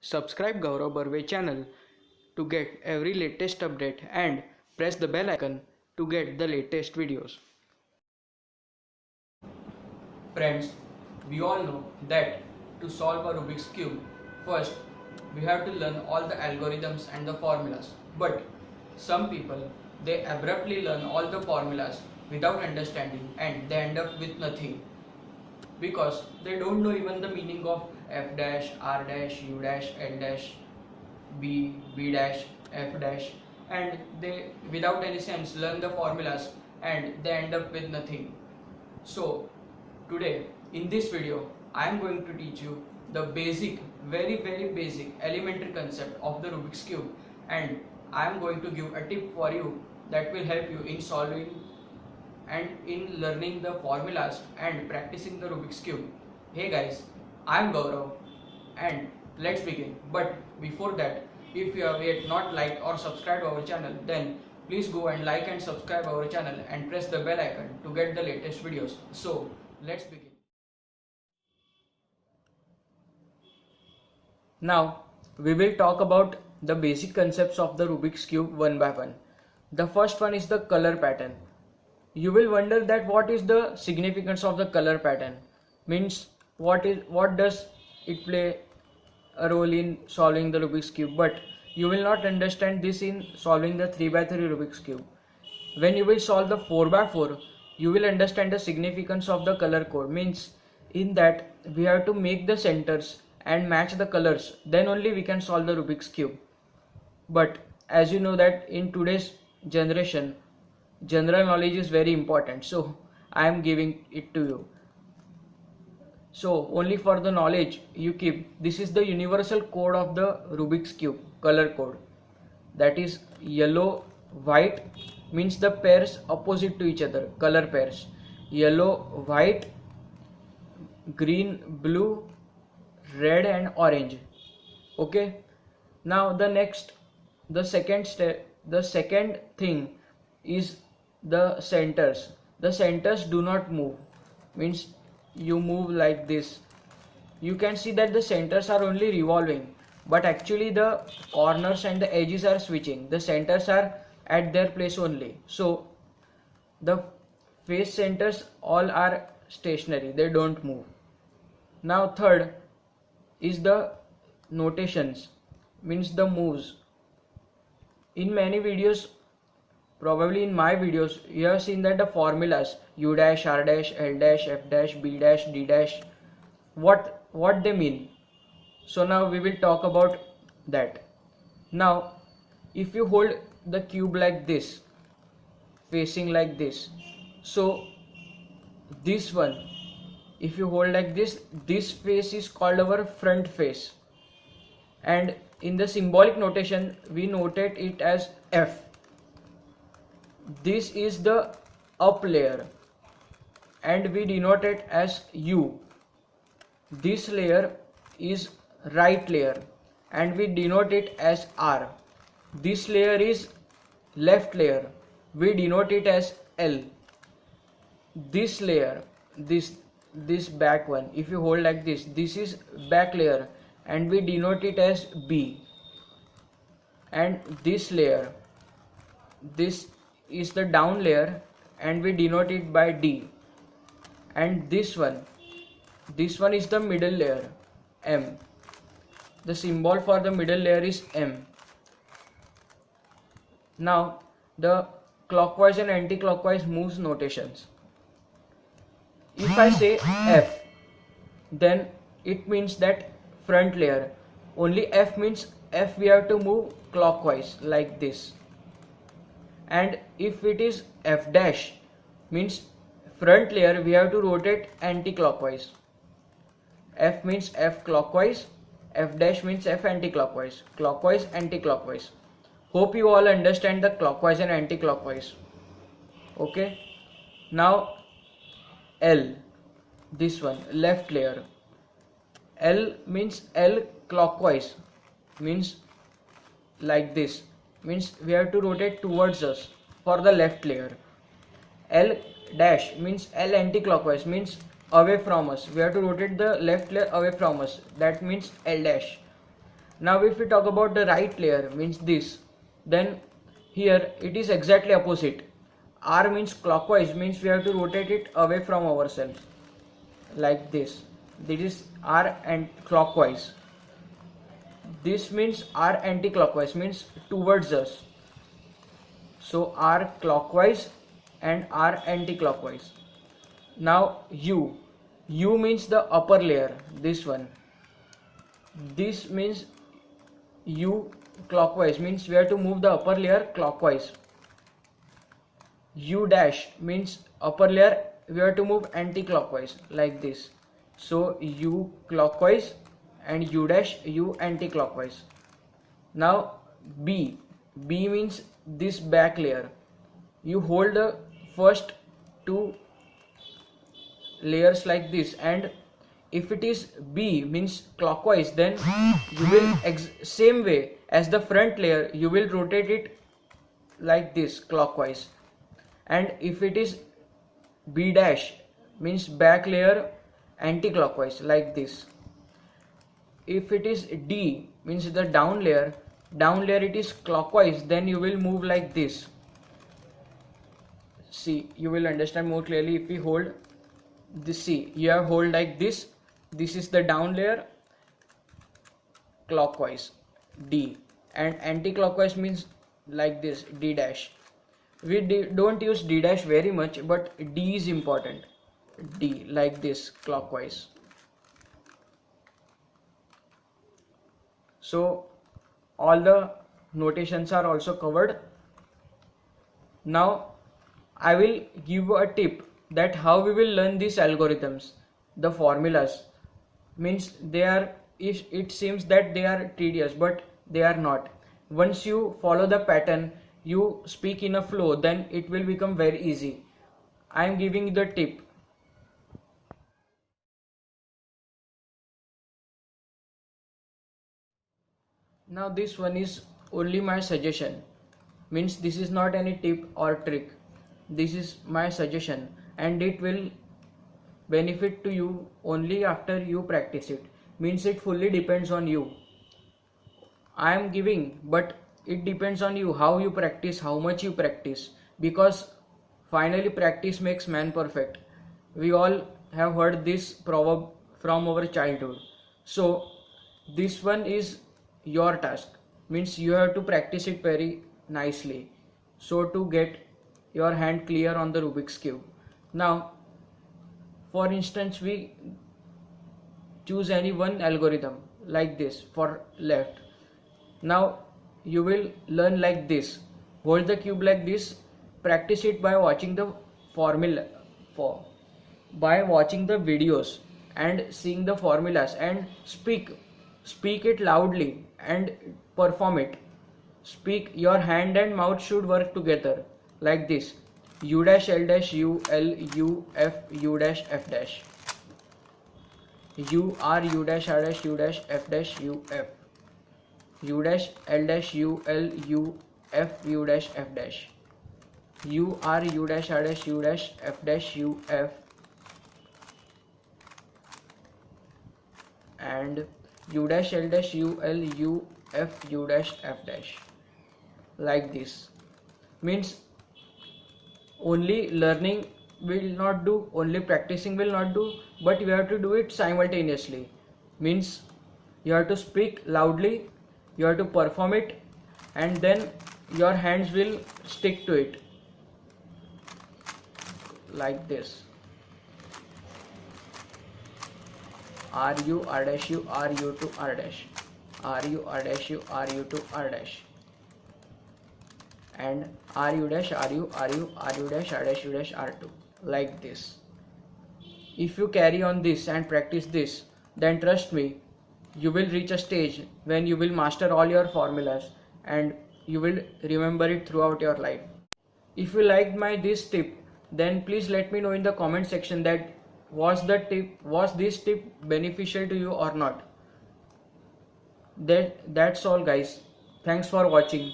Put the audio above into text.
Subscribe Gaurav Barve channel to get every latest update and press the bell icon to get the latest videos. Friends, we all know that to solve a Rubik's Cube, first we have to learn all the algorithms and the formulas. But some people, they abruptly learn all the formulas without understanding and they end up with nothing because they don't know even the meaning of f dash, r dash, u dash, l dash, b dash, f dash, and they without any sense learn the formulas and they end up with nothing. So today in this video I am going to teach you the basic, very basic elementary concept of the Rubik's Cube, and I am going to give a tip for you that will help you in solving and in learning the formulas and practicing the Rubik's Cube. Hey guys, I am Gaurav and let's begin. But before that, if you have yet not liked or subscribed our channel, then please go and like and subscribe our channel and press the bell icon to get the latest videos. So let's begin. Now we will talk about the basic concepts of the Rubik's Cube one by one. The first one is the color pattern. You will wonder that what is the significance of the color pattern, means what does it play a role in solving the Rubik's Cube, but you will not understand this in solving the 3x3 Rubik's Cube. When you will solve the 4x4, you will understand the significance of the color code, means in that we have to make the centers and match the colors, then only we can solve the Rubik's Cube. But as you know that in today's generation general knowledge is very important, so I am giving it to you. So only for the knowledge you keep, this is the universal code of the Rubik's Cube, color code, that is yellow white, means the pairs opposite to each other, color pairs, yellow white, green blue, red and orange. Okay, now the second thing is the centers. The centers do not move, means you move like this. You can see that the centers are only revolving, but actually the corners and the edges are switching. The centers are at their place only. So the face centers all are stationary, they don't move. Now third is the notations, means the moves. In many videos, probably in my videos, you have seen that the formulas u dash, r dash, l dash, f dash, b dash, d dash, what they mean. So now we will talk about that. Now if you hold the cube like this, facing like this, so this one, if you hold like this face is called our front face, and in the symbolic notation we notate it as f. This is the up layer and we denote it as U. This layer is right layer and we denote it as R. This layer is left layer, we denote it as L. This layer, this back one, if you hold like this is back layer and we denote it as B. And this layer, this is the down layer and we denote it by D. And this one is the middle layer, M. The symbol for the middle layer is M. Now the clockwise and anti-clockwise moves notations. If I say F, then it means that front layer. Only F means F we have to move clockwise like this. And if it is F dash, means front layer we have to rotate anti-clockwise. F means F clockwise, F dash means F anti-clockwise, clockwise anti-clockwise. Hope you all understand the clockwise and anti-clockwise. Okay, now L, this one, left layer. L means L clockwise, means like this, means we have to rotate towards us for the left layer. L dash means L anti-clockwise, means away from us, we have to rotate the left layer away from us, that means L dash. Now if we talk about the right layer, means this, then here it is exactly opposite. R means clockwise, means we have to rotate it away from ourselves, like this. This is R and clockwise. This means R anti-clockwise, means towards us. So R clockwise and R anti-clockwise. Now U means the upper layer, this one. This means U clockwise, means we have to move the upper layer clockwise. U dash means upper layer we have to move anti-clockwise, like this. So U clockwise and U dash U anti-clockwise. Now B means this back layer. You hold the first two layers like this, and if it is B means clockwise, then you will same way as the front layer you will rotate it like this clockwise. And if it is B dash means back layer anti-clockwise, like this. If it is D means the down layer it is clockwise, then you will move like this. See, you will understand more clearly if we hold this. See, you have hold like this. This is the down layer clockwise, D, and anti-clockwise means like this, D dash. We don't use D dash very much, but D is important. D, like this, clockwise. So all the notations are also covered. Now I will give a tip that how we will learn these algorithms, the formulas. Means they are, it seems that they are tedious, but they are not. Once you follow the pattern, you speak in a flow, then it will become very easy. I am giving the tip. Now this one is only my suggestion, means this is not any tip or trick. This is my suggestion and it will benefit to you only after you practice it. Means it fully depends on you. I am giving, but it depends on you how you practice, how much you practice, because finally practice makes man perfect. We all have heard this proverb from our childhood. So this one is your task, means you have to practice it very nicely, so to get your hand clear on the Rubik's Cube. Now for instance, we choose any one algorithm like this for left. Now you will learn like this. Hold the cube like this. Practice it by watching the formula, by watching the videos and seeing the formulas, and speak it loudly and perform it. Speak, your hand and mouth should work together like this. U dash L dash U L U F U dash F dash. U R U dash R dash U dash F dash U F. U dash L dash U L U F U dash F dash. U R U dash R dash U dash F dash U F. And U dash L dash U L U F U dash F dash. Like this. Means only learning will not do, only practicing will not do, but you have to do it simultaneously. Means you have to speak loudly, you have to perform it, and then your hands will stick to it like this. R U R dash U R U to R dash, R U R dash U R U to R dash, and R U dash R U R U R U dash R dash U dash R2, like this. If you carry on this and practice this, then trust me, you will reach a stage when you will master all your formulas and you will remember it throughout your life. If you liked this tip, then please let me know in the comment section that was this tip beneficial to you or not. That's all guys. Thanks for watching.